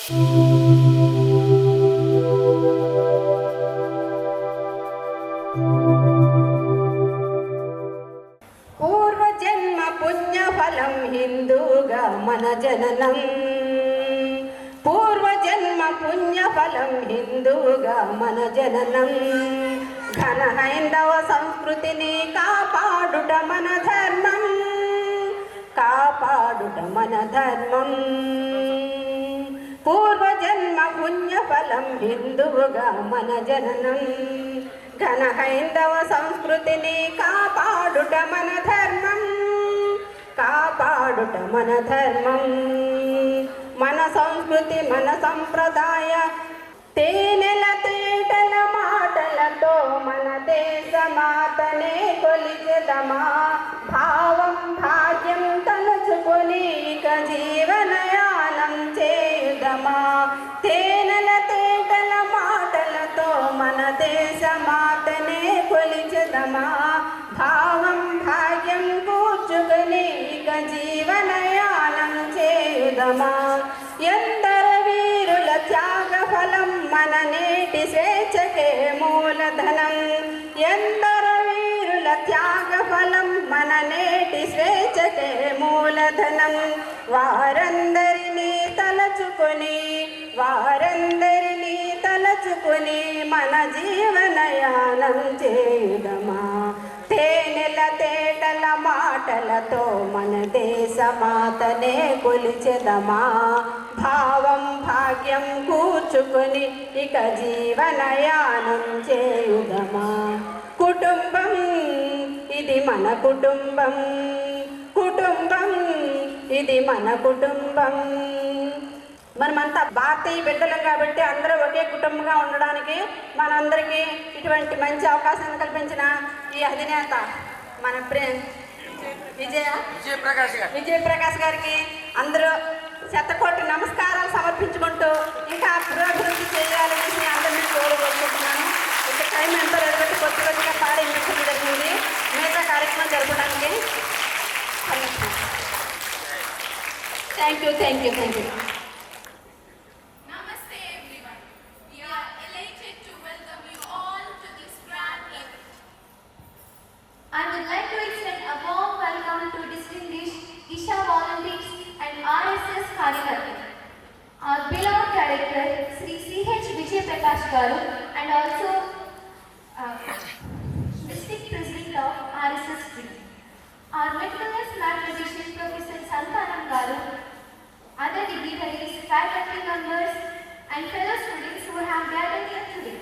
పూర్వజన్మ పుణ్యఫలం హిందూగా మన జననం. పూర్వజన్మ పుణ్యఫలం హిందూగా మన జననం. ఘన హైందవ సంస్కృతిని కాపాడుట మన ధర్మం. కాపాడుట మన ధర్మం. పూర్వజన్మ పుణ్యఫలం హిందువుగా మన జననం. ఘన హైందవ సంస్కృతిని కాపాడుట మన ధర్మం. కాపాడుట మన ధర్మం. మన సంస్కృతి మన సంప్రదాయ తేనెల తేటల మాటలతో మన దేశమాతనే కొలిచెదమా. భావం భాగ్యం తలుచుకొని ఇక జీవనయానం చేయుదమా. తేనెల తేటల మాటలతో మన దేశమాతనే కొలిచెదమా. భావం భాగ్యం కూర్చుకొని ఇక జీవనయానం చేయుదమా. ఎందర వీరుల త్యాగ ఫలం మన నేటి స్వేచ్ఛకే మూలధనం. ఎందర వీరుల త్యాగ ఫలం మన నేటి స్వేచ్ఛకే మూలధనం. వారందరినీ తలచుకొని వారందరినీ తలచుకొని మన జీవనయానం చేయుదమా. తేనెల తేటల మాటలతో మన దేశమాతనే కొలిచెదమా. భావం భాగ్యం కూర్చుకొని ఇక జీవనయానం చేయుదమా. కుటుంబం ఇది మన కుటుంబం. కుటుంబం ఇది మన కుటుంబం. మనమంతా భారతీయ బిడ్డలం కాబట్టి అందరూ ఒకే కుటుంబంగా ఉండడానికి మనందరికీ ఇటువంటి మంచి అవకాశాన్ని కల్పించిన ఈ అధినేత మన విజయప్రకాష్ గారికి అందరూ శతకోటి నమస్కారాలు సమర్పించుకుంటూ ఇంకా పురోభివృద్ధి చేయాలనేసి అందరినీ కోరుకుంటున్నాను. ఇక టైం ఎంతో ఎదుగుతూ కొద్దిగా పాడి ఇంటికి జరిగింది మిగతా కార్యక్రమం జరపడానికి. Thank you. I would like to extend a warm welcome to distinguished Isha volunteers and RSS Karyakarta, our beloved director Sri C.H. Vijayprakash Garu, and also district president of RSS Free, our Methodist mathematician Professor Santanam Garu, other dignitaries, faculty members, and fellow students who have gathered here today.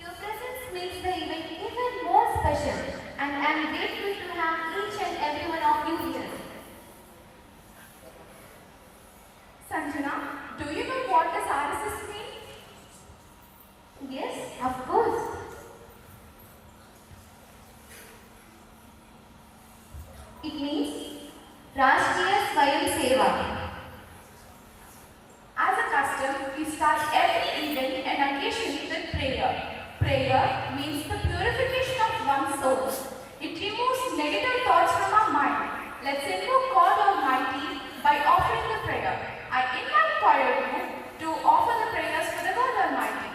Your presence makes the event even more special, and I am grateful to have each and every one of you here. Sanjana, do you know what does RSS mean? Yes, of course. It means Rashtriya Swayam Seva. As a custom, we start every event and occasion with prayer. Prayer means the purification of one's soul. It removes negative thoughts from our mind. Let's invoke God Almighty by offering the prayer. I invite choir group to offer the prayers for the God Almighty.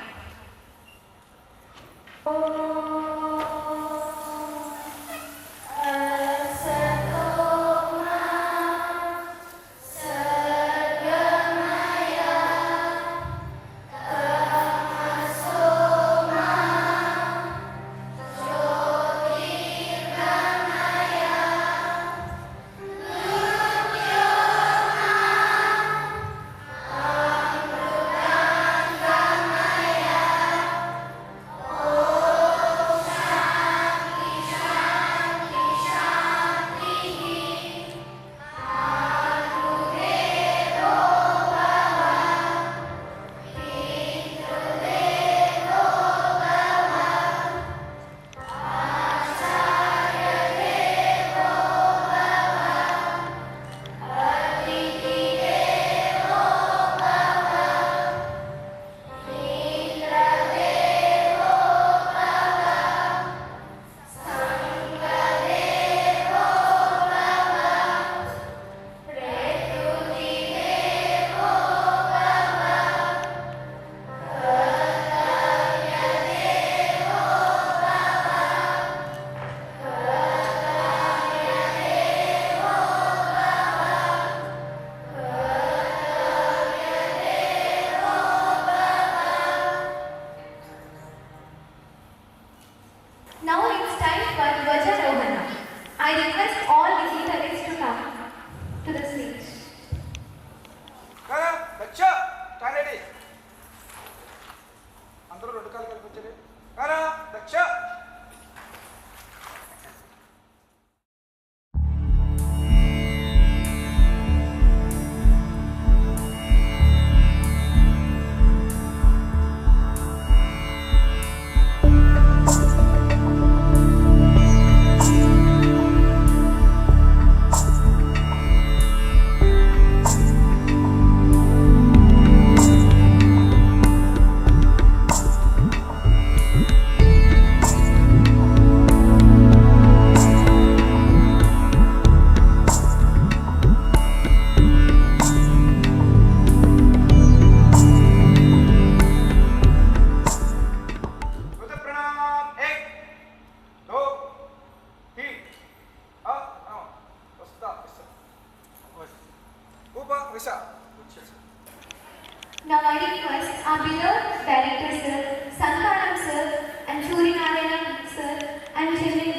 Now I request our beloved director sir, Sankaram sir and Suri Narayana sir and Jimmy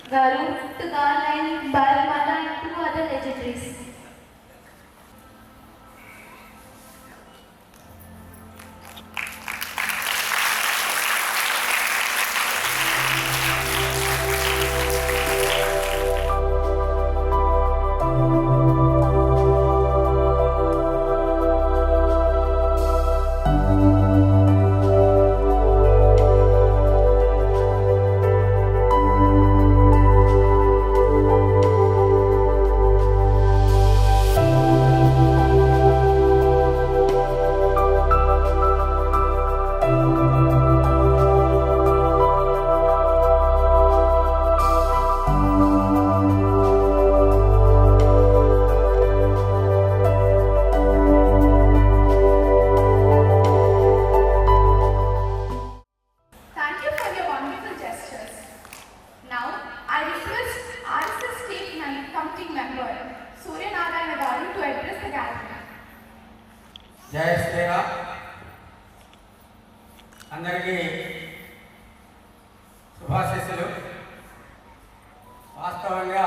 Garu to garland Bharat Mata and two other legendaries. Thank you for your wonderful gestures. Now, I request RSS State Committee member Surya Narayana Garu to address the gathering. జయ శ్రీరామ్. అందరికీ శుభాశీస్సులు. వాస్తవంగా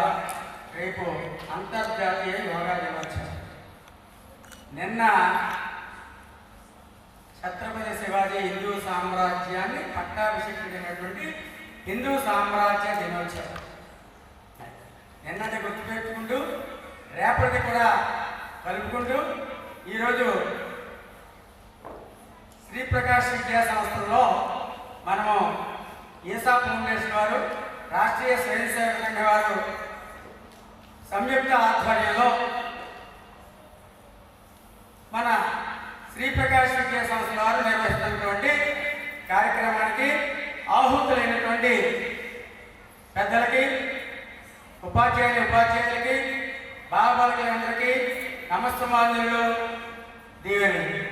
రేపు అంతర్జాతీయ యోగా దినోత్సవం. నిన్న ఛత్రపతి శివాజీ హిందూ సామ్రాజ్యాన్ని పట్టాభిషేకించినటువంటి హిందూ సామ్రాజ్య దినోత్సవం. నిన్నటి గుర్తుపెట్టుకుంటూ రేపటి కూడా కలుపుకుంటూ ఈరోజు శ్రీప్రకాష్ విద్యా సంస్థల్లో మనము ఈసా ఫౌండేషన్ వారు, రాష్ట్రీయ స్వయం సేవక సంఘ వారు సంయుక్త ఆధ్వర్యంలో మన శ్రీప్రకాష్ విద్యా సంస్థల వారు నిర్వహిస్తున్నటువంటి కార్యక్రమానికి ఆహుతులైనటువంటి పెద్దలకి, ఉపాధ్యాయులకి, బాలబాలికలందరికీ నమస్తమాంజలు, దీవెనలు.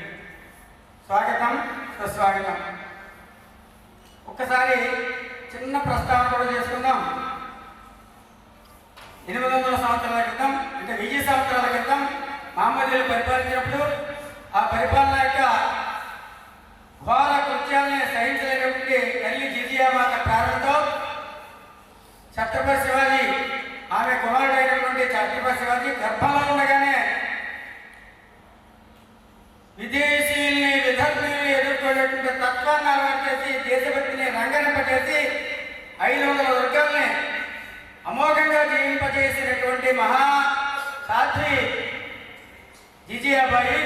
స్వాగతం, సుస్వాగతం. ఒక్కసారి చిన్న ప్రస్తావన కూడా చేసుకుందాం. 800 సంవత్సరాల క్రితం, అంటే 1000 సంవత్సరాల క్రితం మహమ్మదీయులు పరిపాలించినప్పుడు ఆ పరిపాలన యొక్క ఘోర కృత్యాలని సహించలేనటువంటి తల్లి జిజియా మాత ప్రారంభంతో ఛత్రపతి శివాజీ, ఆమె కుమారుడైనటువంటి ఛత్రపతి శివాజీ గర్భంలో ఉండగానే విదేశీయుల్ని, విధర్మీయుల్ని ఎదుర్కొనేటువంటి తత్వాన్ని అలవాటు చేసి, దేశభక్తిని రంగరింపజేసి 500 వర్గాల్ని అమోఘంగా జీవింపజేసినటువంటి మహా సాధ్వి జిజియాబాయి,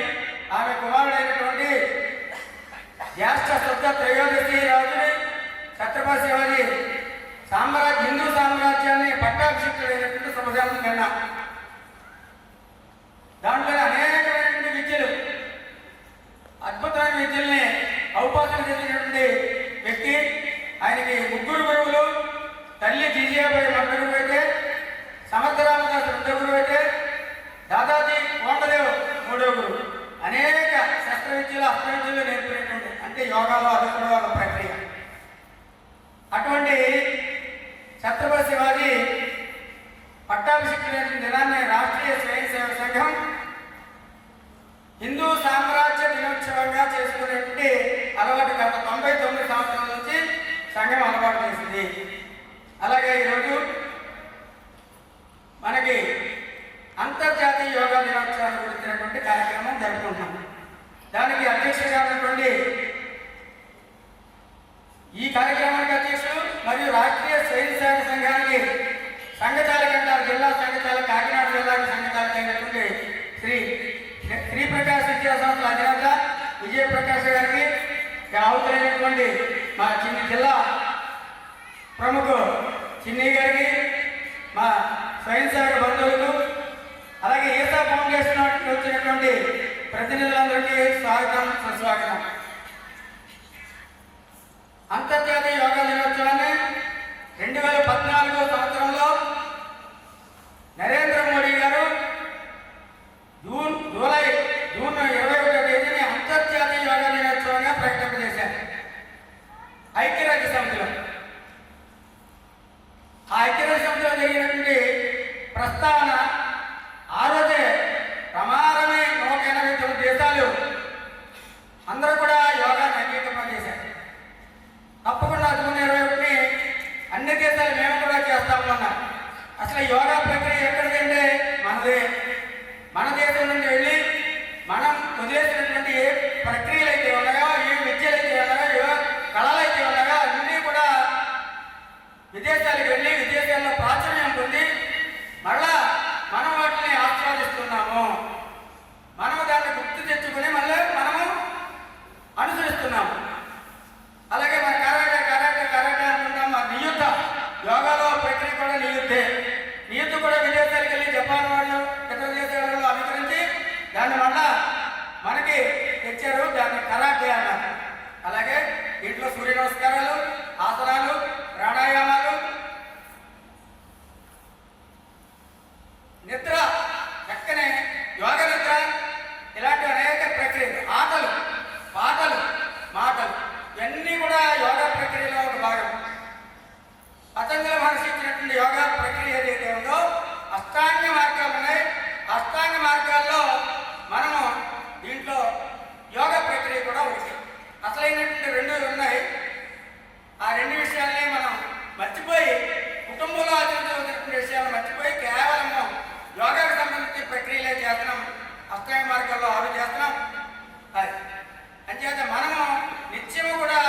ఆమె కుమారుడైనటువంటి జ్యేష్ఠ శుద్ధ త్రయోదశి రాజుని ఛత్రపతి శివాజీ హిందూ సామ్రాజ్యాన్ని పట్టాభిషిక్తుడైనటువంటి శుభజాతం కన్నా. దాంట్లో అనేకమైనటువంటి విద్యలు, అద్భుతమైన విద్యల్ని ఔపాసన చేసినటువంటి వ్యక్తి. ఆయనకి 3 గురువులు. తల్లి జిజియాబాయి మొదటి గురువు అయితే, సమర్థరామదాసు 2వ గురువు అయితే, దాదాజీ కోటదేవ్ 3వ గురువు. అనేక శస్త్ర విద్యలు, అస్త్ర విద్యలు నేర్పినటువంటి, అంటే యోగాలో అది కూడా ఒక ప్రక్రియ. అటువంటి ఛత్రపతి శివాజీ పట్టాభిషిక్తులైన దినాన్ని రాష్ట్రీయ స్వయం సేవక సంఘం హిందూ సామ్రాజ్య దినోత్సవంగా చేసుకునేటువంటి అలవాటు గత 99 సంవత్సరాల నుంచి సంఘం అలవాటు చేసింది. అలాగే ఈరోజు మనకి అంతర్జాతీయ యోగా దినోత్సవాన్ని గురించినటువంటి కార్యక్రమం జరుపుకుంటున్నాం. దానికి అధ్యక్షుడిగా ఉన్నటువంటి ఈ కార్యక్రమానికి అధ్యక్షుడు మరియు రాష్ట్రీయ స్వయం సేవక సంఘానికి సంఘచాలక అంటారు, జిల్లా సంఘచాలక, కాకినాడ జిల్లాకి సంఘచాలక అయినటువంటి శ్రీప్రకాష్ విద్యా సంస్థల అధినేత విజయప్రకాష్ గారికి, ఆవుతులైనటువంటి మా చిన్ని జిల్లా ప్రముఖు చిన్ని గారికి, మా స్వయం సేవక బంధువులకు, అలాగే ఈసా ఫౌండేషన్ వచ్చినటువంటి ప్రతినిధులందరికీ స్వాగతం, సుస్వాగతం. అంతర్జాతీయ యోగా దినోత్సవాన్ని 2014 సంవత్సరంలో నరేంద్ర మోడీ గారు జూన్ 21వ తేదీని అంతర్జాతీయ యోగా దినోత్సవంగా ప్రకటింపజేశారు ఐక్యరాజ్య సమితిలో. ఆ ఐక్యరాజ్య సమితిలో జరిగినటువంటి ప్రస్తావన ఆ రోజే ప్రమాదమే 189 దేశాలు ప్రక్రియలు అయితే ఉన్నాయో, ఏ విద్యలు అయితే ఉన్నాయో, ఏ కళలు అయితే ఉన్నాయో అన్నీ కూడా విదేశాలకు వెళ్ళి విదేశాల్లో ప్రాచుర్యం పొంది మళ్ళా మనం వాటిని ఆస్వాదిస్తున్నాము. మనము దాన్ని గుర్తు తెచ్చుకుని మళ్ళీ మనము అనుసరిస్తున్నాము. అలాగే మన కరాటే కరాటే కరాటే అంటున్నాం. మన నియుద్ధ యోగాలో ప్రక్రియ కూడా నియుద్ధే. నియుద్ధ కూడా విదేశాలకు వెళ్ళి జపాన్ వాళ్ళు ఇతర దేశాలలో అనుకరించి దాన్ని మళ్ళా మనకి తెచ్చారు. దాన్ని కరాటే అన్నారు. అలాగే ఇంట్లో సూర్య నమస్కారాలు, ఆసనాలు, ప్రాణాయామాలు, నిద్ర, చక్కనే యోగ నిద్ర, ఇలాంటి అనేక ప్రక్రియలు, ఆటలు, పాటలు, మాటలు ఇవన్నీ కూడా యోగా ప్రక్రియలో ఒక భాగం. పతంజల మహర్షి ఇచ్చినటువంటి యోగా ప్రక్రియ ఏదైతే ఉందో అష్టాంగ మార్గాలు ఉన్నాయి. అష్టాంగ మార్గాల్లో మనము దీంట్లో యోగా ప్రక్రియ కూడా ఒకటి. అసలైనటువంటి రెండు ఉన్నాయి. ఆ రెండు విషయాల్ని మనం మర్చిపోయి కుటుంబంలో ఆచరించవలసినటువంటి విషయాలు మర్చిపోయి కేవలము యోగాకు సంబంధించిన ప్రక్రియలే చేస్తున్నాం. అష్టాంగ మార్గాల్లో 6 చేస్తున్నాం. అంచేత మనము నిత్యము కూడా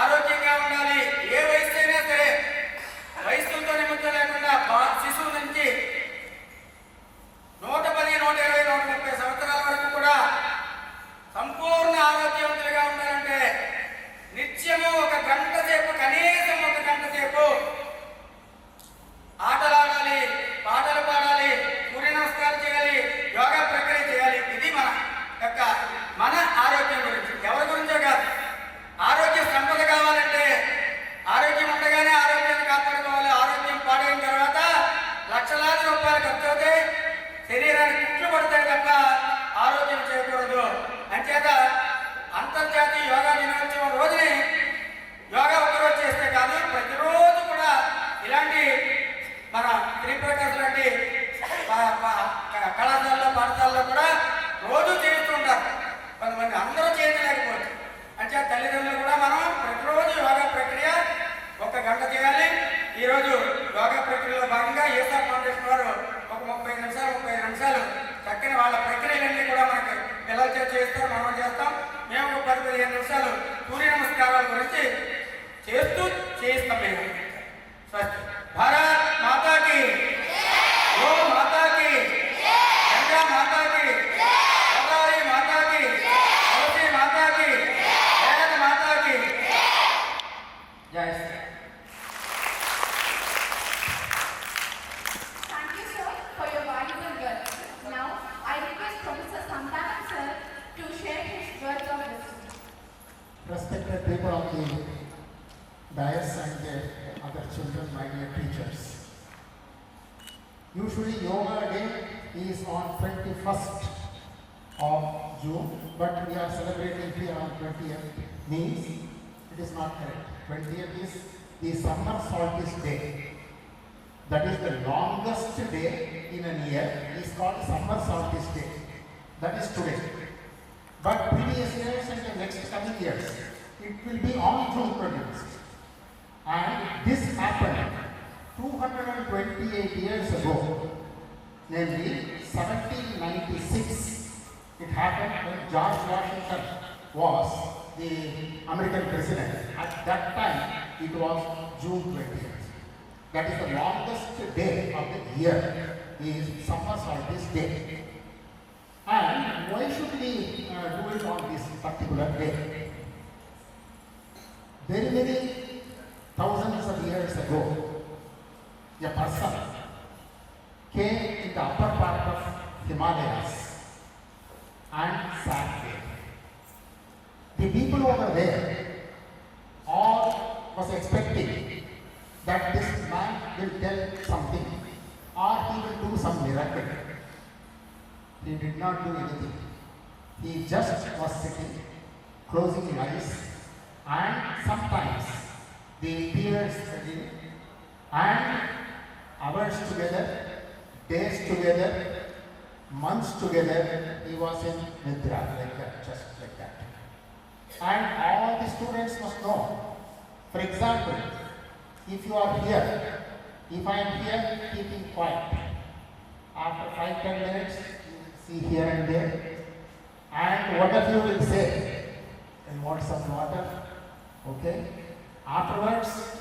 ఆరోగ్యంగా ఉండాలి. ఏ వయసు అయినా సరే వయసులతో నిమిత్తం లేకుండా శిశువు నుంచి 110, 120, 130 సంవత్సరాల వరకు కూడా సంపూర్ణ ఆరోగ్యవంతులుగా ఉండాలంటే నిత్యము 1 గంట సేపు, కనీసం 1 గంట సేపు ఆటలాడాలి, పాటలు పాడాలి, సూర్య నమస్కారం చేయాలి, యోగా ప్రక్రియ చేయాలి. ఇది మన ఆరోగ్యం గురించి, ఎవరి గురించో కాదు. ఆరోగ్య సంపద కావాలంటే ఆరోగ్యం ఉండగానే ఆరోగ్యాన్ని కాపాడుకోవాలి. ఆరోగ్యం పాడైన తర్వాత లక్షలాది రూపాయలు ఖర్చు అవుతాయి, శరీరానికి కుట్లు పడతాయి తప్ప ఆరోగ్యం చేయకూడదు. అంచేత అంతర్జాతీయ యోగా దినోత్సవం రోజుని యోగా ఒకరోజు చేస్తే కాదు, ప్రతిరోజు కూడా ఇలాంటి మన శ్రీప్రకాశ్ లాంటి కళాశాలలో, పాఠశాలలో కూడా రోజు చేస్తూ ఉంటారు. కొంతమంది అందరూ చేయలేకపోవచ్చు. అంటే తల్లిదండ్రులు కూడా మనం ప్రతిరోజు యోగా ప్రక్రియ 1 గంట చేయాలి. ఈరోజు యోగా ప్రక్రియలో భాగంగా ఏసా ఫౌండేషన్ వారు ఒక 35 నిమిషాలు చక్కని వాళ్ళ ప్రక్రియలన్నీ కూడా మనకి పిల్లల చేత చేస్తాం, మనం చేస్తాం. మేము ఒక 10-15 నిమిషాలు సూర్య నమస్కారాల గురించి చేస్తూ చేయిస్తాం. మేము స్వస్తి. భారత్ మాతాకి, ఓ మాతాకి, గంగా మాతాకి, గోదావరి మాతాకి, తులసి మాతాకి, వేద మాతాకి జై Shri. Thank you, sir, for your valuable words. Now, I request Professor Santanam, sir, to share his words of wisdom. Respected people of the dais and the other children, my dear teachers. Usually yoga day is on 21st of June, but we are celebrating here on 20th. Means it is not correct. 20th is the summer solstice day. That is the longest day in a year. It is called summer solstice day. That is today. But previous years and the next coming years, it will be on June 20th. And this happened 228 years ago, namely 1796. It happened when George Washington was the American president. At that time, it was June 20th. That is the longest day of the year, is summer solstice day. And why should we do it on this particular day? Very many thousands of years ago, a person came in the upper part of Himalayas and sat there. The people over there all was expecting that this man will tell something or he will do some miracle. He did not do anything. He just was sitting, closing his eyes, and sometimes the tears fell in, and hours together, days together, months together, he was in Nidra, like that, just like that. And all the students must know. For example, if you are here, if I am here keeping quiet, after 5-10 minutes, you will see here and there, and what of you will say, want some water, okay? Afterwards,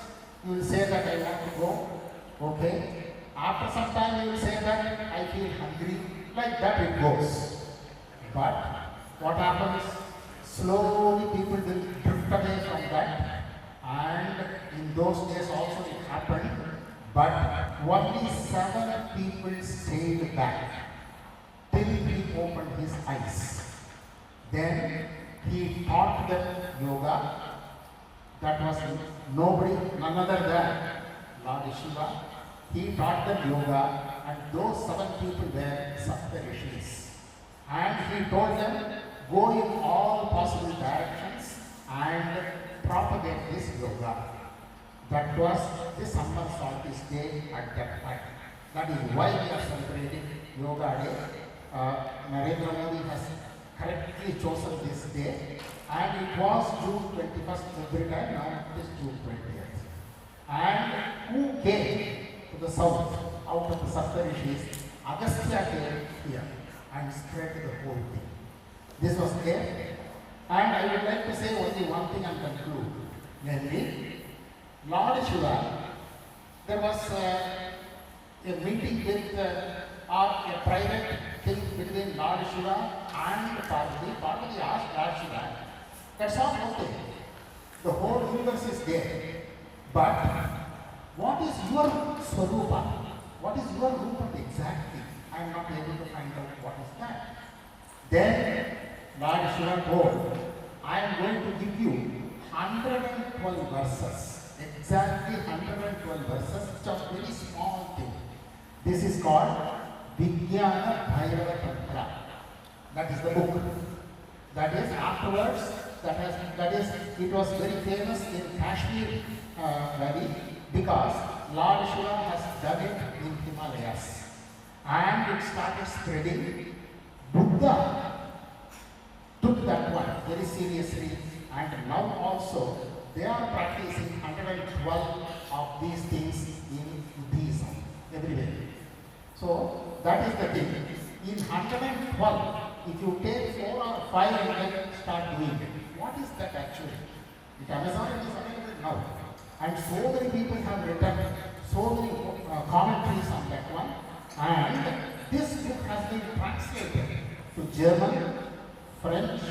you will say that I want to go, okay? After some time, you will say that I feel hungry, like that it goes. But what happens? Slowly people will drift away from that, and in those days also it happened, but only 7 people stayed back till he opened his eyes. Then he taught them yoga. That was nobody, none other than Lord Shiva. He taught them yoga, and those 7 people were Saptarishis. And he told them, go in all possible directions and propagate this yoga. That was the summer solstice day at that time. That is why we are celebrating Yoga Day. Narendra Modi has correctly chosen this day, and it was June 21st every time, now it is June 20th. And who came to the south out of the Saptarishis? Agastya came here and spread the whole thing. This was there, and I would like to say only one thing and conclude. Namely, Lord Shiva, there was a meeting with or a private thing between Lord Shiva and Parvati. Parvati asked Lord Shiva, that's all okay. The whole universe is there. But what is your Swarupa? What is your Rupa exactly? I am not able to find out what is that. Then Lord Shiva told, I am going to give you 112 verses. Exactly 112 verses, which are very small thing. This is called Vijnana Bhairava Tantra. That is the book. That is afterwards, it was very famous in Kashmir Valley because Lord Shiva has done it in Himalayas. And it started spreading. Buddha took that one very seriously, and now also they are practicing 112 of these things in Buddhism everywhere. So that is the thing. In 112, if you take 4 or 5 and then start doing it, what is that actually? It Amazon is available now, and so many people have written so many commentaries on that one. And this book has been translated to German, French,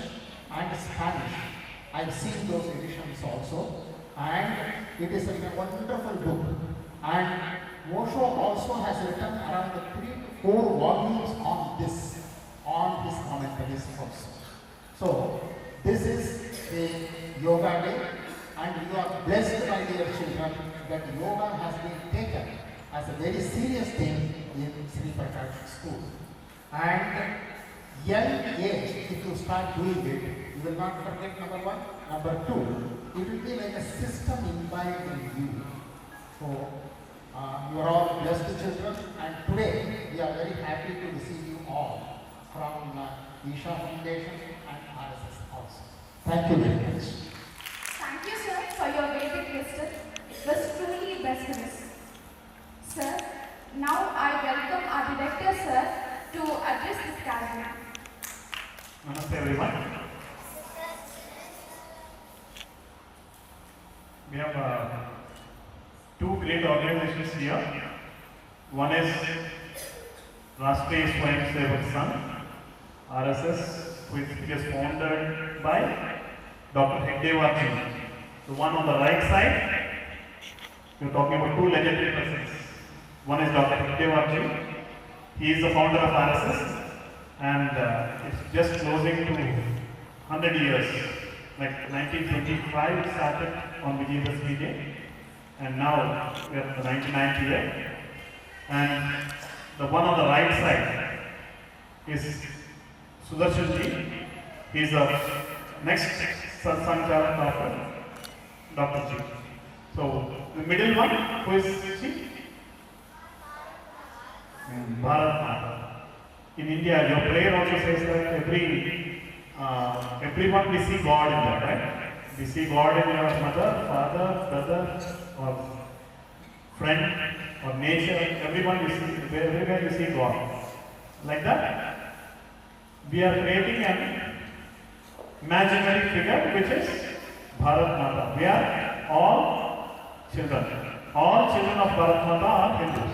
and Spanish. I've seen those editions also, and it is a wonderful book. And Osho also has written around 3 to 4 volumes on this, on his commentaries also. So this is a Yoga Day, and you are blessed, my dear children, that yoga has been taken as a very serious thing in Sri Prakash school. And young age, if you start doing it, you will not forget number 1. Number 2, it will be like a system imbibed in you. So you are all blessed children, and today we are very happy to receive you all from Isha Foundation and RSS also. Thank you very much. Thank you, sir, for your Vedic wisdom. It was truly blessed. Sir, now I welcome our director, sir, to address this gathering. Namaste everyone. We have 2 great organizations here. One is Rashtriya Swayam Sevak Sangh, RSS, which is founded by Dr. Hegdewar. The one on the right side, we are talking about 2 legendary persons. One is Dr. Hegdewar. He is the founder of RSS, and it's just closing to 100 years. Like 1925 it started on Vijayadashmi Day, and now we are at the 99th year. And the one on the right side is Sudarshan Ji. He is the next son child of Dr. Ji. So the middle one, who is she? Bharat Mata. In India, your prayer also says that everyone we see God in that, right? We see God in your mother, father, brother, or friend, or nature. Everyone we see, everywhere we see God. Like that, we are creating an imaginary figure which is Bharat Mata. We are all children. All children of Bharat Mata are Hindus.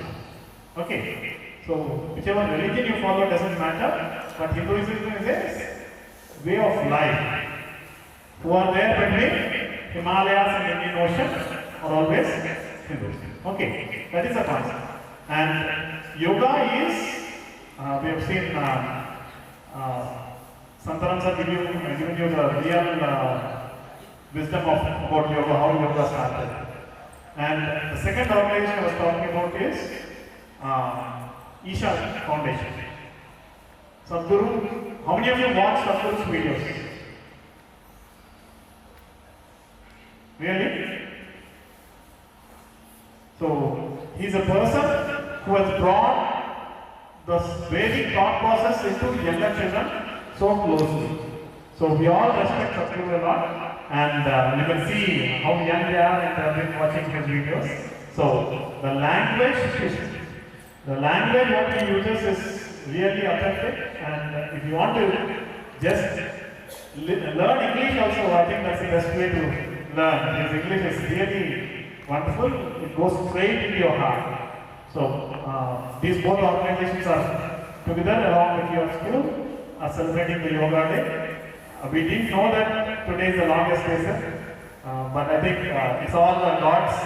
Okay. So whichever religion you follow doesn't matter, but Hinduism is a way of life. Who are there between Himalayas and Indian Ocean are always Hindus. Okay, that is the concept. And yoga is, we have seen Santaram sir given you the real wisdom of about yoga, how yoga started. And the second organization I was talking about is Isha Foundation. Sadhguru, how many of you watched Sadhguru's videos? Really? So, he is a person who has brought the Vedic thought process into younger children so closely. So, we all respect Sadhguru a lot, and you can see how young they are and been watching his videos. So, the language what he uses is really authentic, and if you want to just learn English also, I think that's the best way to learn. His English is really wonderful. It goes straight into your heart. So these both organizations are together along with your school are celebrating the Yoga Day. We didn't know that today is the longest day, sir. But I think it's all God's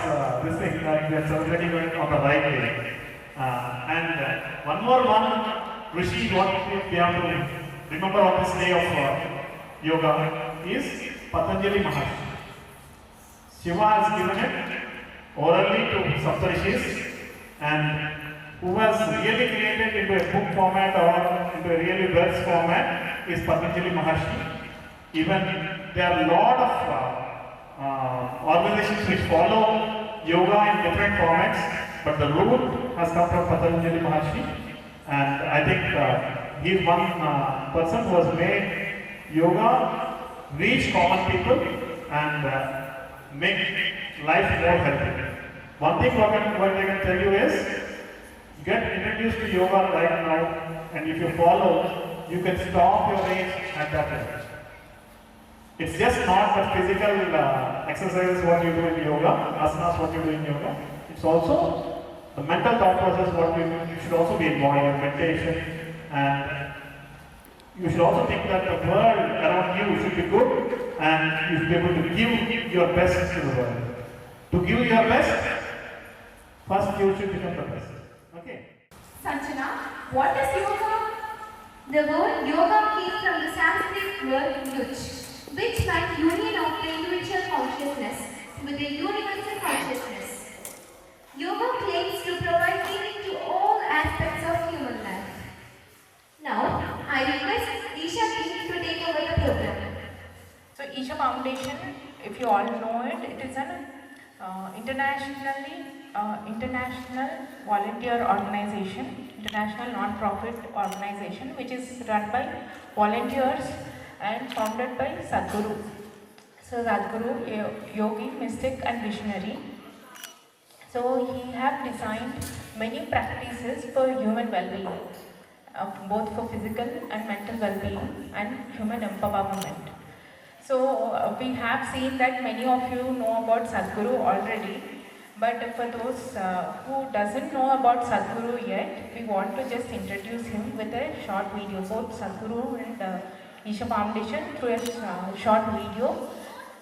this thing that we are celebrating it on the right day. And one more Rishi, what we have to remember on this day of yoga is Patanjali Maharshi. Shiva has given it orally to Saptarishis, and who has really created into a book format or into a really verse format is Patanjali Maharshi. Even there are a lot of organizations which follow yoga in different formats, but the root has come from Patanjali Maharshi, and I think he is one person who has made yoga reach common people and make life more healthy. One thing what I can tell you is, get introduced to yoga right now, and if you follow, you can stop your age at that age. It's just not the physical exercises what you do in yoga, asanas what you do in yoga. It's also the mental thought process what you should also be involved in meditation, and you should also think that the world around you should be good, and you should be able to give your best to the world. To give your best, first you should become the best. Okay. Sanjana, what is yoga? The word yoga came from the Sanskrit word yuj, which meant union of the individual consciousness with the universal consciousness. Yoga claims to provide meaning to all aspects of human life. Now, I request Isha team to take over the program. So Isha Foundation, if you all know it, it is an international volunteer organization, international non-profit organization, which is run by volunteers and founded by Sadhguru. So Sadhguru, yogi, mystic and visionary. So he have designed many practices for human well-being, both for physical and mental well-being and human empowerment. So we have seen that many of you know about Sadhguru already, but for those who doesn't know about Sadhguru yet, we want to just introduce him with a short video, both Sadhguru and Isha Foundation through a short video.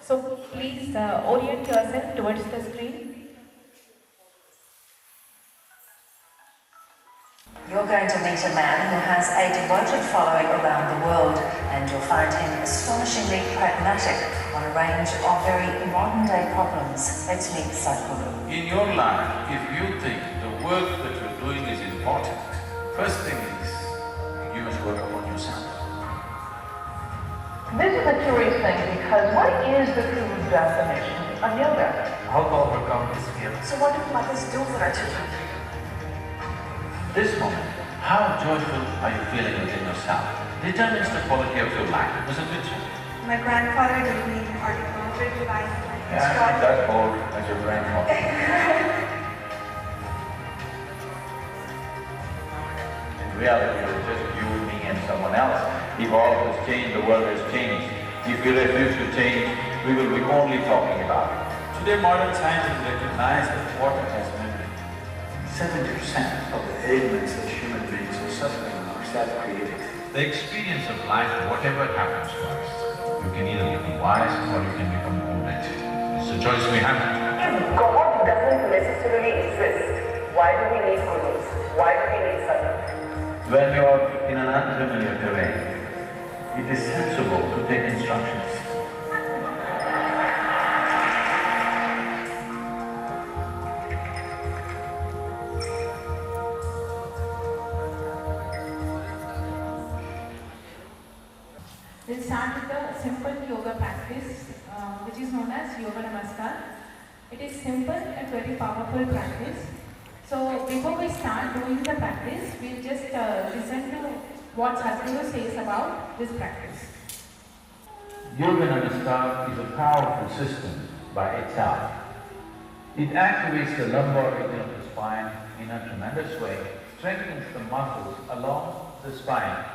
So please orient yourself towards the screen. You're going to meet a man who has a devoted following around the world, and you'll find him astonishingly pragmatic on a range of very modern-day problems. Let's meet Sadhguru. In your life, if you think the work that you're doing is important, first thing is you must work upon yourself. This is a curious thing because what is the true definition of yoga? How to overcome this fear? So what do mothers do for our children? This moment, how joyful are you feeling within yourself determines the quality of your life, isn't it? My grandfather gave me an article written by Yeah, I'm not that old as your grandfather. In reality, it's just you, me, and someone else. If all has changed, the world has changed. If we refuse to change, we will be only talking about it. Today, modern science has recognized that water has memory. 70% of the ailments that human beings are suffering are self-created. The experience of life, whatever happens to us, you can either become wise or you can become wounded. It's a choice we have. If God doesn't necessarily exist, why do we need gurus? Why do we need sadhus? When you are in an unfamiliar terrain, it is sensible to take instructions. We'll start with a simple yoga practice, which is known as Yoga Namaskar. It is simple and very powerful practice. So before we start doing the practice, we'll just listen to what Sadhguru says about this practice. Yoga Namaskar is a powerful system by itself. It activates the lumbar region of the spine in a tremendous way, strengthens the muscles along the spine,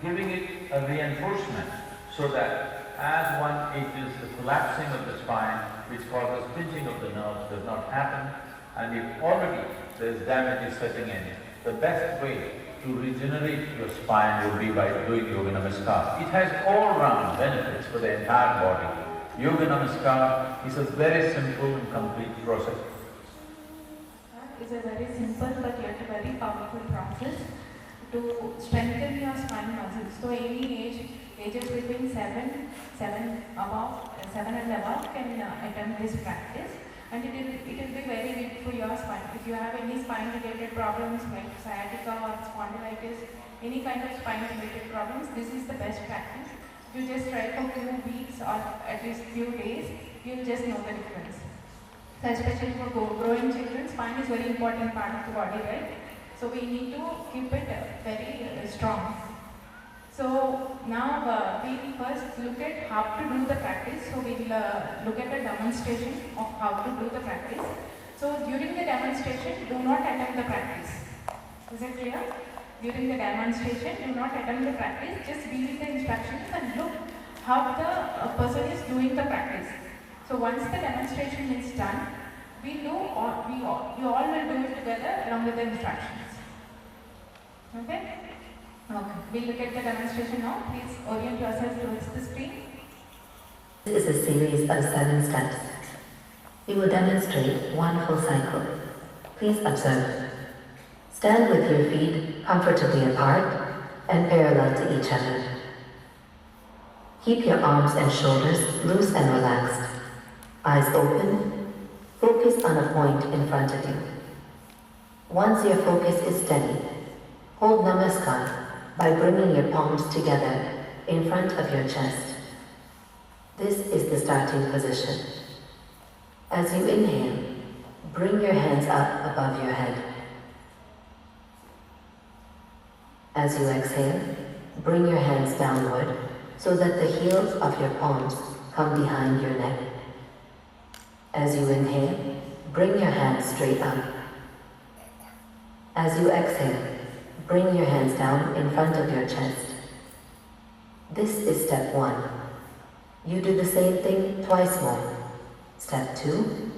giving it a reinforcement so that as one ages, the collapsing of the spine, which causes pinching of the nerves, does not happen. And if already there is damage setting in, the best way to regenerate your spine would be by doing Yoga Namaskar. It has all-round benefits for the entire body. Yoga Namaskar is a very simple and complete process. It's a very simple but yet a very powerful process to strengthen your spine muscles. So any ages between 7 and above can attempt this practice, and it will be very good for your spine. If you have any spine related problems like sciatica or spondylitis, any kind of spine related problems, this is the best practice. You just try for few weeks or at least few days, you'll just know the difference. So especially for growing children, spine is very important part of the body, right? So we need to keep it very strong. So now we'll first look at how to do the practice. So we'll look at a demonstration of how to do the practice. So during the demonstration, do not attempt the practice. Is it clear? During the demonstration, do not attempt the practice. Just be with the instructions and look how the person is doing the practice. So once the demonstration is done, you all will do it together along with the instructions. Okay? Okay. We'll look at the demonstration now. Please orient yourself towards the screen. This is a series of 7 steps. We will demonstrate one full cycle. Please observe. Stand with your feet comfortably apart and parallel to each other. Keep your arms and shoulders loose and relaxed. Eyes open. Focus on a point in front of you. Once your focus is steady, hold Namaskar by bringing your palms together in front of your chest. This is the starting position. As you inhale, bring your hands up above your head. As you exhale, bring your hands downward so that the heels of your palms come behind your neck. As you inhale, bring your hands straight up. As you exhale, bring your hands down in front of your chest. This is step 1. You do the same thing twice more. Step 2.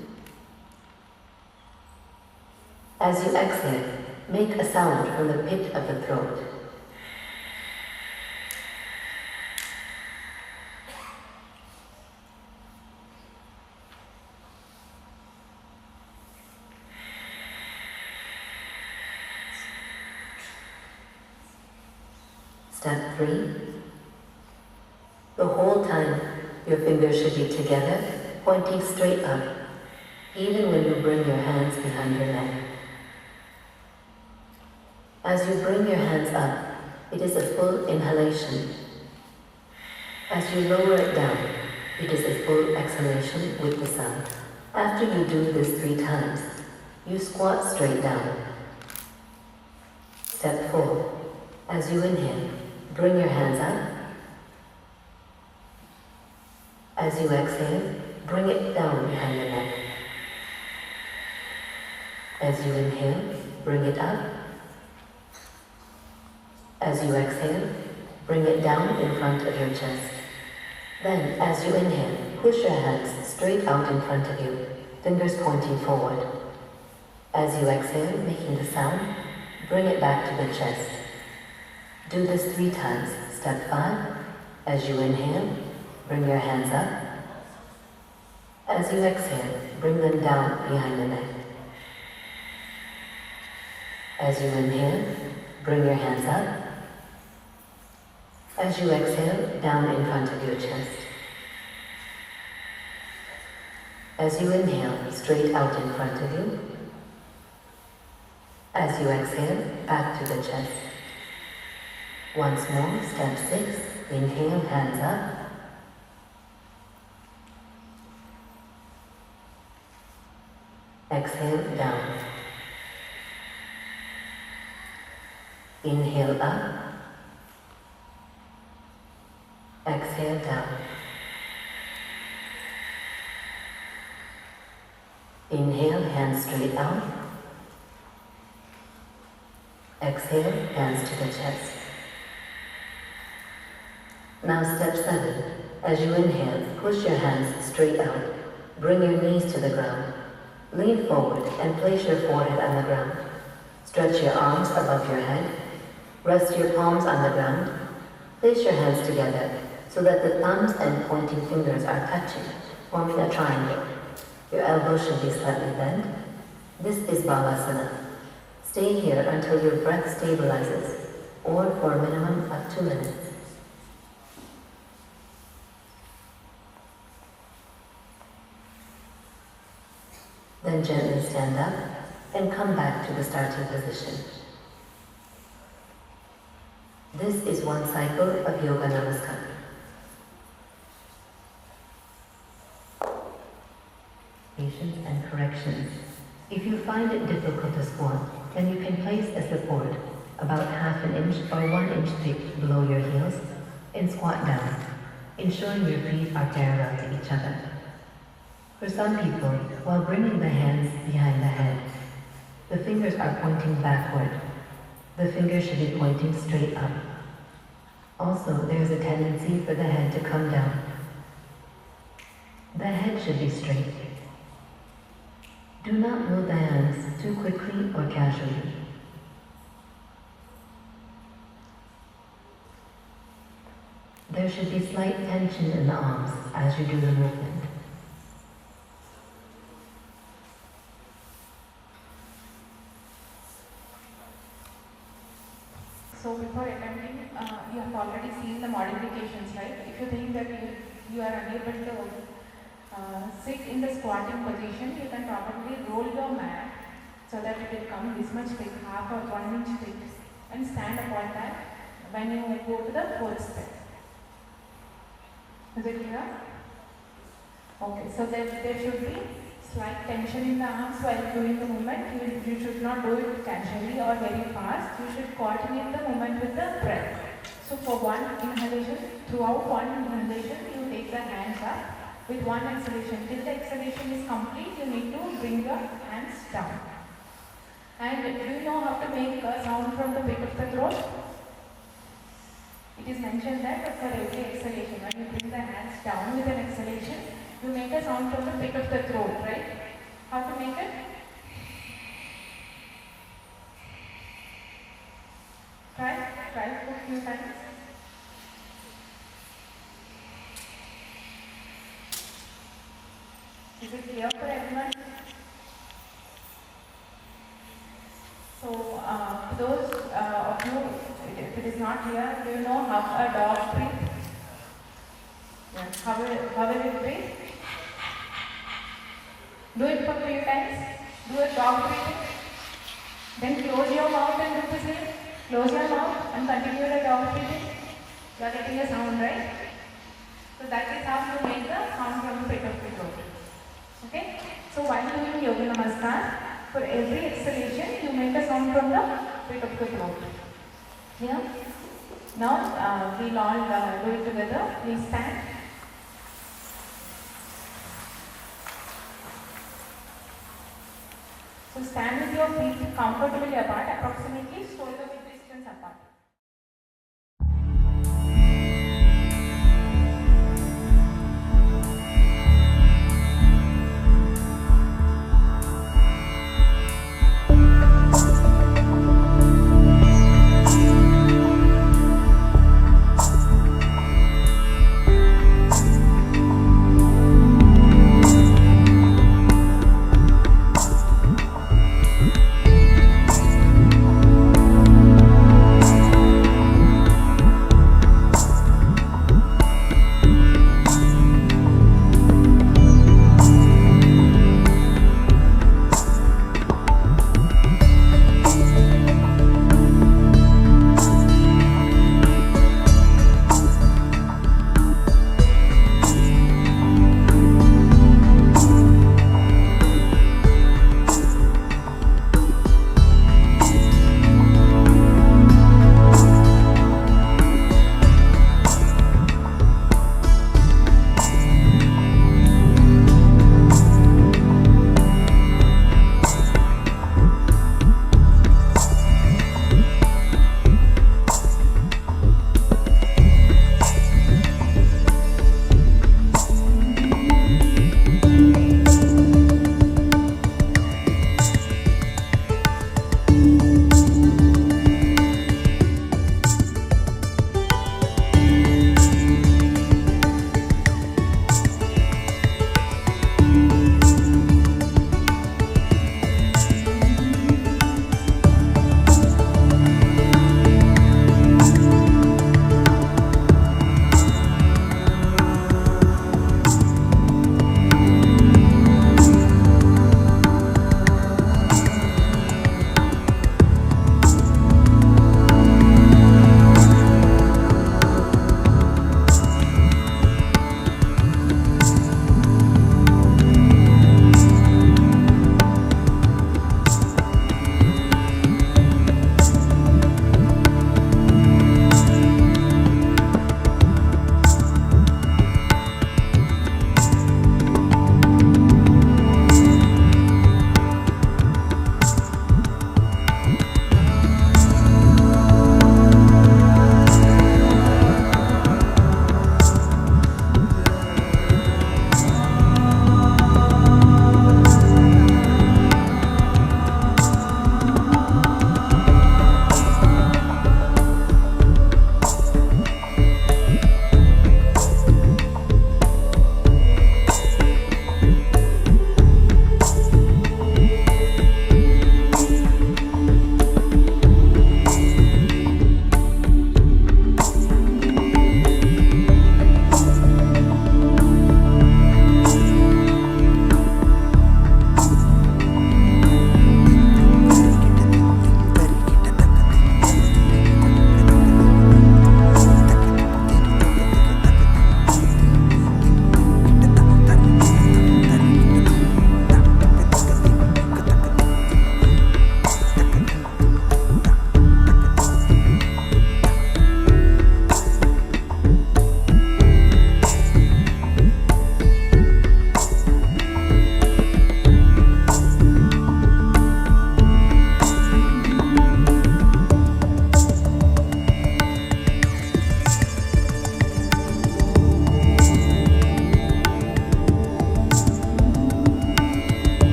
As you exhale, make a sound from the pit of the throat. Step 3. The whole time, your fingers should be together, pointing straight up, even when you bring your hands behind your neck. As you bring your hands up, it is a full inhalation. As you lower it down, it is a full exhalation with the sound. After you do this 3 times, you squat straight down. Step 4. As you inhale, bring your hands up. As you exhale, bring it down behind the neck. As you inhale, bring it up. As you exhale, bring it down in front of your chest. Then, as you inhale, push your hands straight out in front of you, fingers pointing forward. As you exhale, making the sound, bring it back to the chest. Do this 3 times. Step 5. As you inhale, bring your hands up. As you exhale, bring them down behind the neck. As you inhale, bring your hands up. As you exhale, down in front of your chest. As you inhale, straight out in front of you. As you exhale, back to the chest. Once more, step 6, inhale, hands up. Exhale, down. Inhale up. Exhale, down. Inhale, hands straight out. Exhale, hands to the chest. Now step 7. As you inhale, push your hands straight out. Bring your knees to the ground. Lean forward and place your forehead on the ground. Stretch your arms above your head. Rest your palms on the ground. Place your hands together so that the thumbs and pointing fingers are touching, forming a triangle. Your elbows should be slightly bent. This is Balasana. Stay here until your breath stabilizes, or for a minimum of 2 minutes. Then gently stand up and come back to the starting position. This is one cycle of Yoga Namaskar. Patience and corrections. If you find it difficult to squat, then you can place a support about ½ an inch or 1 inch thick below your heels and squat down, ensuring your feet are parallel to each other. For some people, while bringing the hands behind the head, the fingers are pointing backward. The fingers should be pointing straight up. Also, there is a tendency for the head to come down. The head should be straight. Do not move the hands too quickly or casually. There should be slight tension in the arms as you do the movement. So before attempting, you have already seen the modifications, right? If you think that you are unable to sit in the squatting position, you can probably roll your mat so that it will come this much thick, ½ or 1 inch thick, and stand upon that when you go to the 4th step. Is it clear? Okay, so there should be slight tension in the arms while doing the movement. You should not do it casually or very fast. You should coordinate the movement with the breath. So for one inhalation, throughout one inhalation, you take the hands up. With one exhalation, till the exhalation is complete, you need to bring your hands down. And do you know how to make a sound from the pit of the throat? It is mentioned that for every exhalation, when you bring the hands down with an exhalation, you make a sound from the pit of the throat, right? How to make it? Try it a few times. Is it clear for everyone? So, those of you, if it is not clear, do you know how a dog breathes? Yeah. How will it breathe? Do it for 3 times. Do a dog breathing. Then close your mouth and do the same. Close your mouth and continue the dog breathing. You are getting a sound, right? So that is how you make the sound from the pit of the throat. Okay? So while doing Yoga Namaskar, for every exhalation, you make a sound from the pit of the throat. Yeah? Now, we'll all do it together. Please stand. So stand with your feet comfortably apart, approximately shoulder width distance apart.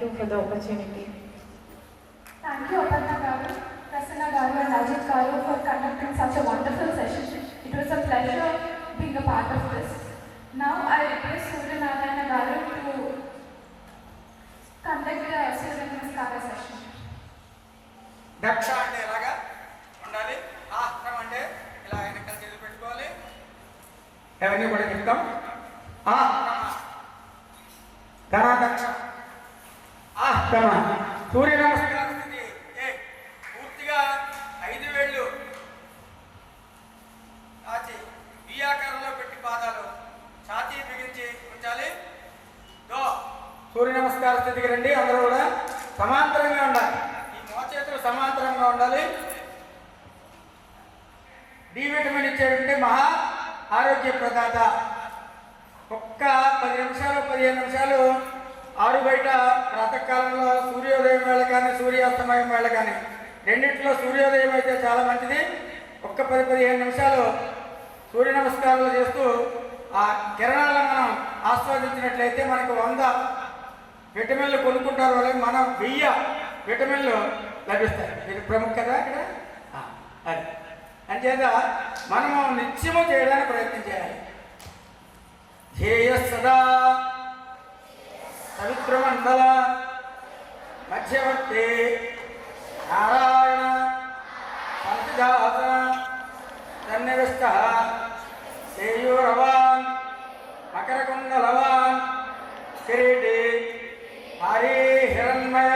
you for the opportunity. Thank you, Aparna Garu, Prasanna Garu and Ajit Garu for conducting such a wonderful session. It was a pleasure being a part of this. Now I request Surya Narayana Garu to conduct the Surya Namaskara session. Daksha అంటే ఇలాగా ఉండాలి, ఆహ్నం అంటే ఇలా వెనకాల చేతులు పెట్టుకోవాలి. అవన్నీ కూడా చెప్తాం. దక్ష సూర్య నమస్కారం స్థితి. పూర్తిగా 5 వేళ్ళు చాచి వి ఆకారంలో పెట్టి పాదాలు ఛాతీ బిగించి ఉంచాలి. సూర్య నమస్కార స్థితికి రండి. అందరూ కూడా సమాంతరంగా ఉండాలి. ఈ మోచేతులు సమాంతరంగా ఉండాలి. డి విటమిన్ ఇచ్చేటువంటి మహా ఆరోగ్య ప్రదాత. ఒక్క 10 నిమిషాలు 15 నిమిషాలు ఆరు బయట ప్రాతకాలంలో సూర్యోదయం వేళ కానీ సూర్యాస్తమయం వేళ కానీ రెండింటిలో సూర్యోదయం అయితే చాలా మంచిది. ఒక్క 10-15 నిమిషాలు సూర్య నమస్కారాలు చేస్తూ ఆ కిరణాలను మనం ఆస్వాదించినట్లయితే మనకు 100 విటమిన్లు కొనుక్కుంటారు. వాళ్ళకి మనం 1000 విటమిన్లు లభిస్తాయి. ఇది ప్రముఖ కదా ఇక్కడ. అది అంచేత మనము నిత్యము చేయడానికి ప్రయత్నం చేయాలి. ధ్యేయ సదా సవిత్రమండల మధ్యవర్తి నారాయణ సంసిదాస సన్నివిష్ట సేయూరవాన్ మకరకుండలవాన్ కిరీటి హరి హిరణ్మయ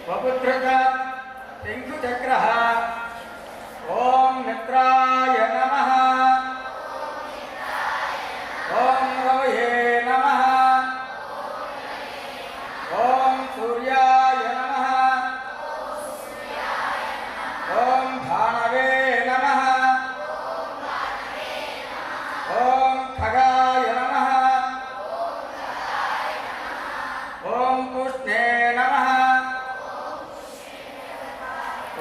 వపుత్రక శంఖుచక్ర. ఓం మిత్రాయ నమః. ఓం రవయే నమః. ఓం సూర్యాయ నమః. ఓం భానవే నమః. ఓం ఖగాయ నమః. ఓం పుష్ణే నమః.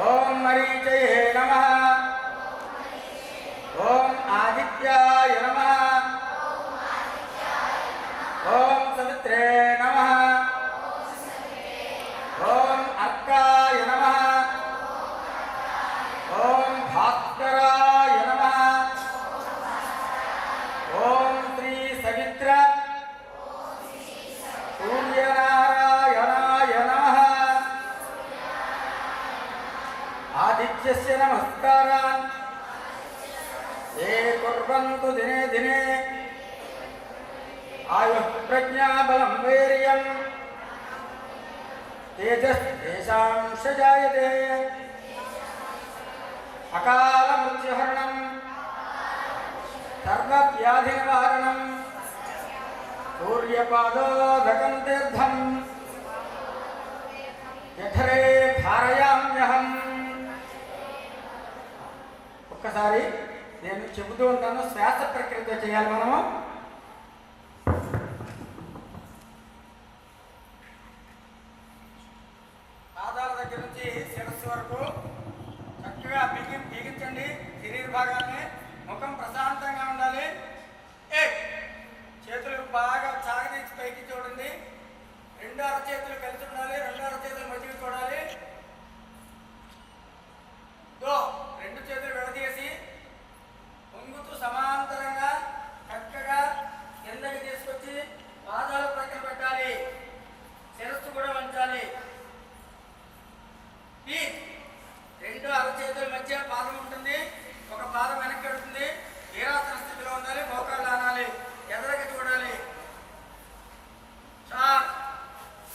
ఓం మరీచయే నమః. ఓం ఆదిత్యాయ నమః. ఓం సవిత్రే నమః. ఓం అర్కాయ నమః. ఓం భాస్కరాయ నమః. ఓం శ్రీ సవిత్ర సూర్యనారాయణాయ నమః. ఆదిత్యస్య నమస్కారాన్ ఏ కుర్వంతు దినే దినే ఆయుః ప్రజ్ఞా బలం వీర్యం తేజస్తేషాం సజాయతే. అకాల మృత్యుహరణం సర్వవ్యాధి నివారణం సూర్యపాదోదకం తీర్థం జఠరే ధారయామ్యహం. ఒక్కసారి నేను చెబుతూ ఉంటాను, శ్వాస ప్రక్రియతో చేయాలి మనము. పాదాల దగ్గర నుంచి శిరస్సు వరకు చక్కగా బిగించండి శరీర భాగాన్ని. ముఖం ప్రశాంతంగా ఉండాలి. చేతులు బాగా సాగదీసి పైకి చూడండి. 2 అరచేతులు కలిసి ఉండాలి. 2 అరచేతులు మధ్యకి చూడాలి. 2 చేతులు విడదీసి పొంగుతూ సమాంతరంగా చక్కగా కిందకి తీసుకొచ్చి పాదాలు ప్రక్కన పెట్టాలి. శిరస్సు కూడా వంచాలి. 2 అరచేతుల మధ్య పాదం ఉంటుంది. ఒక పాదం వెనక్కి పెడుతుంది. వీరాసన స్థితిలో ఉండాలి. మోకాళ్ళు ఆనాలి. ఎదరకి చూడాలి.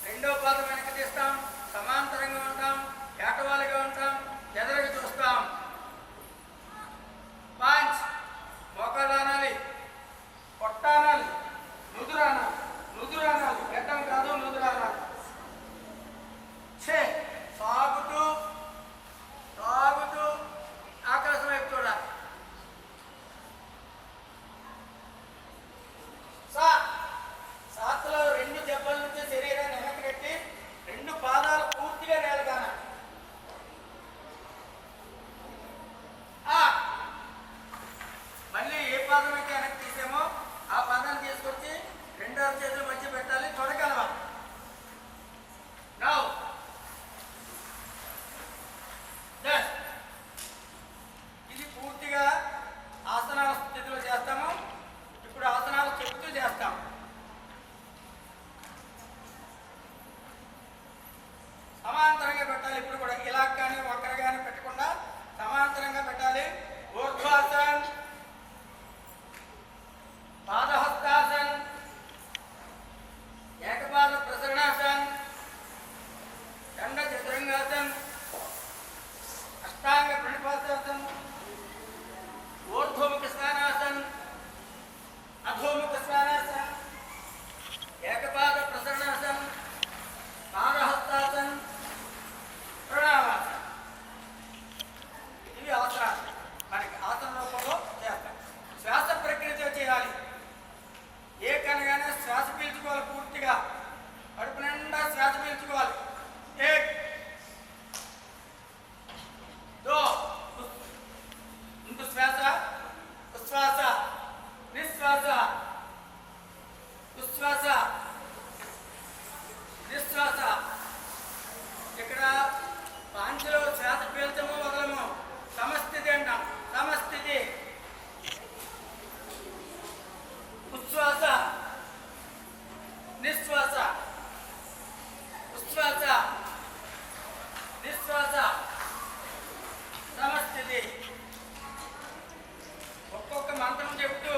2వ పాదం వెనక్కి తీస్తాం. సమాంతరంగా ఊర్ధ్వాస సమస్థితి. ఒక్కొక్క మంత్రం చెప్తూ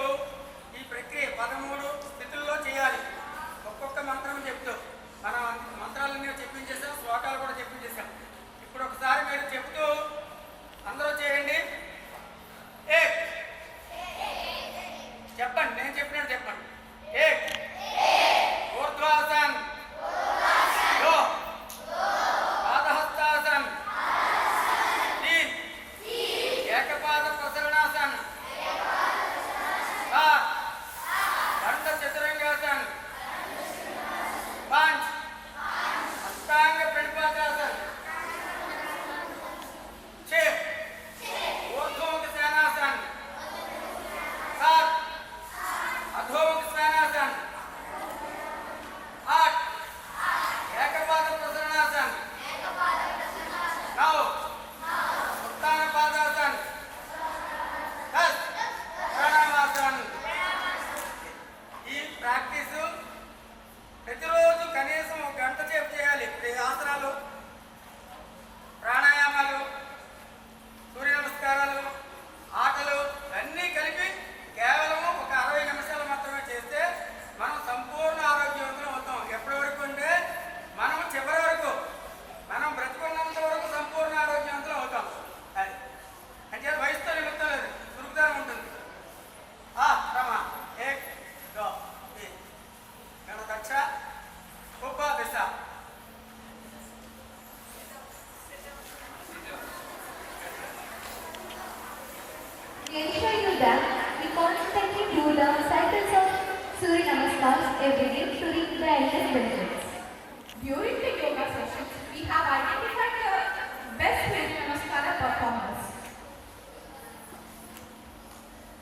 ఈ ప్రక్రియ 13 స్థితుల్లో చేయాలి. ఒక్కొక్క మంత్రం చెప్తూ మనం మంత్రాలన్నీ చెప్పించేసాం, శ్లోకాలు కూడా చెప్పించేసాం. ఇప్పుడు ఒకసారి మీరు చెప్తూ అందరూ చేయండి. ఏక్ చెప్పండి, నేను చెప్పినట్టు చెప్పండి. ఏక్ ఊర్ధ్వాసన్, దో పాదహస్తాసన్, तीन ఏకపాద ప్రసరణాసన్, चार दंड चतुरंगासन, 5 अष्टांग प्रणिपातासन, 6 ऊर्ध्वमुख सेनासन, 7 अधोमुख सेनासन, 8 ఏకపాద ప్రసరణాసన్, 9 उत्तान पादासन, 10 ప్రణామాసన్. ఈ ప్రాక్టీసు ప్రతిరోజు కనీసం 1 గంట సేపు చేయాలి. ఈ ఆసనాలు, ప్రాణాయామాలు, సూర్య నమస్కారాలు, ఆటలు అన్నీ కలిపి కేవలం ఒక 60 నిమిషాలు మాత్రమే చేస్తే మనం సంపూర్ణ ఆరోగ్యవంతులు అవుతాం. ఎప్పటి వరకు అంటే మనం చివరి వరకు, మనం బ్రతుకున్నంత వరకు సంపూర్ణ ఆరోగ్యవంతులు అవుతాం. అది అంటే వయసుతో నిమిత్తం లేదు, చురుకుదనం ఉంటుంది. రమ ఏక్ దో తీన్ గణదక్ష ఉపాదశ. We ensure you that we constantly do the cycles of Surya Namaskars every day to reap the endless benefits. During the yoga sessions, we have identified the best Surya Namaskara performers.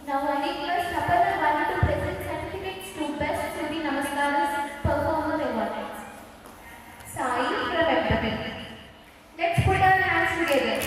Now I request Aparna Vani to present certificates to best Surya Namaskaras performer awards. Sai from Empathy. Let's put our hands together.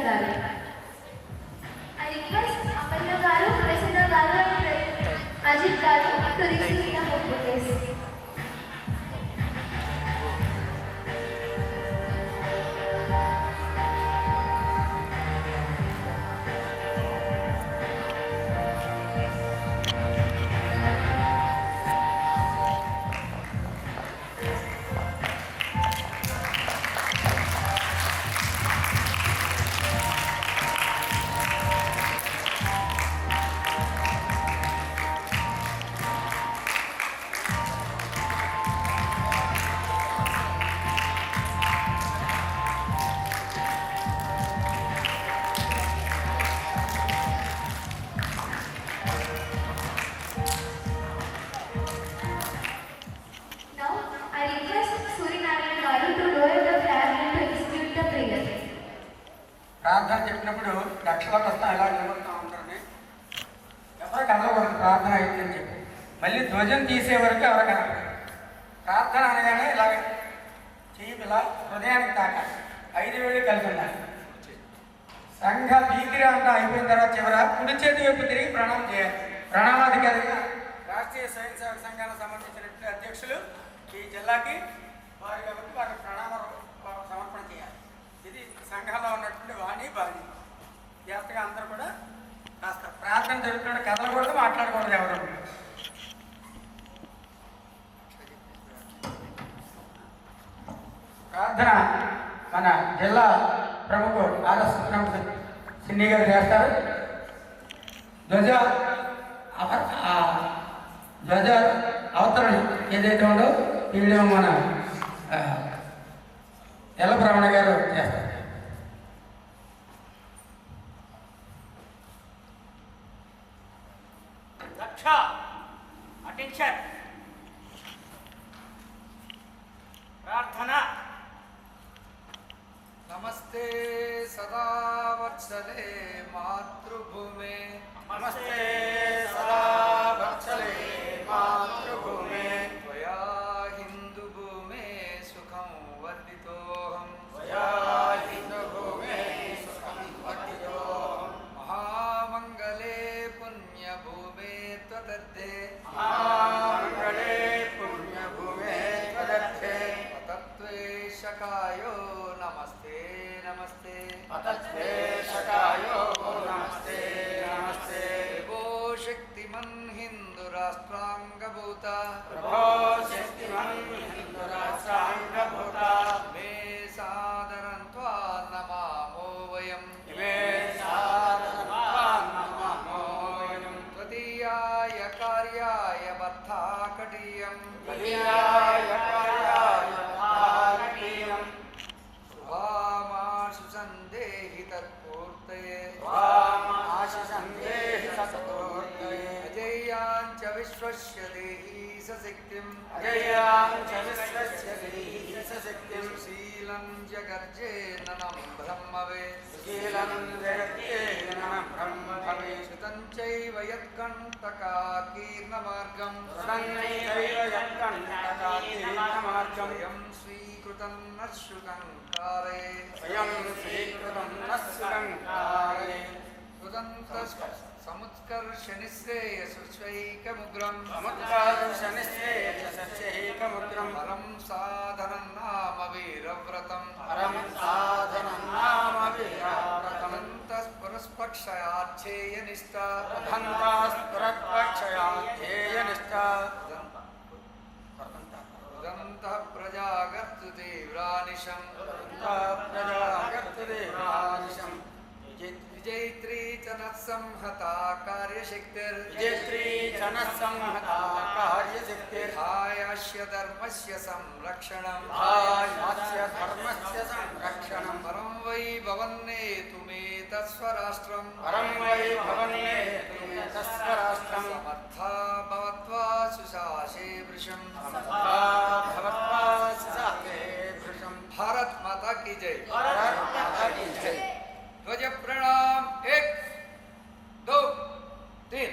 గారు. I request Apanya garu, Prasanna garu and Ajit garu to receive the bouquets. Now, I request Suryanarayan garu to lower the flag and to execute the prayer. ప్రార్థన చెప్పినప్పుడు లక్షలకు వస్తాం ఎలా నిలబడతాం ఉంటారని ఎవరు కదలకూడదు ప్రార్థన అయిందని చెప్పి మళ్ళీ ధ్వజం తీసే వరకు ఎవరు కదలకూడదు. ప్రార్థన అనగానే ఇలాగ చెయ్యి ఇలా హృదయానికి తాకాలి, 5 వేళ్ళు కలిసి ఉండాలి. సంఘ భీతిరి అంతా అయిపోయిన తర్వాత చివర కుడి చేతి వైపు తిరిగి ప్రణామం చేయాలి. ప్రణామాధికారిగా రాష్ట్రీయ స్వయం సేవక సంఘానికి సంబంధించినటువంటి అధ్యక్షులు ఈ జిల్లాకి వారి కాబట్టి వారికి సమర్పణ చేయాలి. ఇది సంఘంలో ఉన్నటువంటి వాణి బాణి జాగ్రత్తగా అందరూ కూడా కాస్త ప్రార్థన జరుగుతున్న కదలకూడదు, మాట్లాడకూడదు ఎవరు. ప్రార్థన మన జిల్లా ప్రముఖుడు ఆర్ఎస్ సిన్ని గారు చేస్తారు. ధ్వజ అవతరణ ఏదైతే ఉందో వీళ్ళు మన ఎల్లబ్రహ్మణ గారు చేస్తారు. లక్ష అటెన్షన్ ప్రార్థన. నమస్తే సదా వత్సలే మాతృభూమే, నమస్తే సదా వత్సలే మాతృభూమే, త్వయా హిందూ భూమే సుఖం వర్ధితోహం, త్వయా హిందూ భూమే సుఖం వర్ధితోహం, మహామంగళే పుణ్యభూమే త్వదర్థే, మహామంగళే పుణ్యభూమే త్వదర్థే, పతత్వేషకాయో నమస్తే నమస్తే, పతత్వేషకాయో నమస్తే నమస్తే, ప్రభో శక్తిమన్ హిందూ రాష్ట్రాంగభూత, ప్రభో శక్తిమన్ హిందూ రాష్ట్రాంగభూత, మే సాదరం త్వా నమామో వయం, ఇమే సాదరం నమామో వయం, త్వదీయాయ కార్యాయ బద్ధాకటీయం, త్వదీయాయ కార్యాయ బద్ధాకటీయం, శుభామాశు సందేహి తత్పూర్తయే, త్వామాశు సందేహి తత్పూర్తయే, అజేయాంచ విశ్వస్య దేహీ సశక్తిం, అజేయాం చ విశ్వస్య దేహీ సశక్తిం, సుశీలం జగర్జేననం బ్రహ్మవే, సుశీలం జగత్యేన బ్రహ్మభవే, శృతం చైవ యత్కంటకాకీర్ణమార్గం, స్వన్నైవ యత్కంటకాకీర్ణమార్గం, స్వయం స్వీకృతం న శృతం కారయే, స్వయం స్వీకృతం న శృతం కారయే, సముత్కర్షనిశ్రేయసుస్వైకముగ్రం, సముత్కర్షనిశ్రేయసస్యైకముగ్రం, పరం సాధనం నామ వీరవ్రతం, పరం సాధనం నామ వీరవ్రతం, స్పరస్పక్షయాచ్ఛేయనిష్ట, ధ్యేయనిష్ట, ఉదంతః ప్రజాగర్తు తీవ్రానిశం, ప్రజాగర్తదేవానిశం, విజైత్రీ చ నత్సంహతా కార్యశక్తిర్, విజయశ్రీ జనసంహతా కార్యశక్తిర్, హాయాస్య ధర్మస్య సంరక్షణం, హాస్య ధర్మస్య సంరక్షణం, పరం వై భవన్నేతు మే తస్వరాష్ట్రం, పరం వై భవన్నేతు మే తస్వరాష్ట్రం, సమర్థా భవత్వా సుశాసే వృషం, సమర్థా భవత్వా సుశాసే వృషం, భారత్ మాతా కీ జై. భారత్ మాతా కీ జై. ध्वज प्रणाम 1 2 3.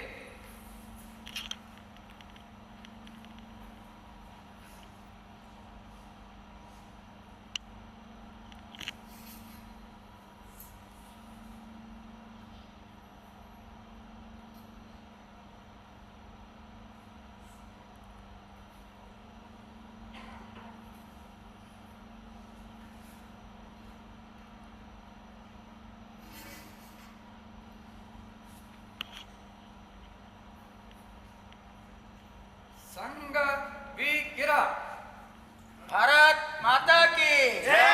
संघ वी गिरा. भारत माता की जय.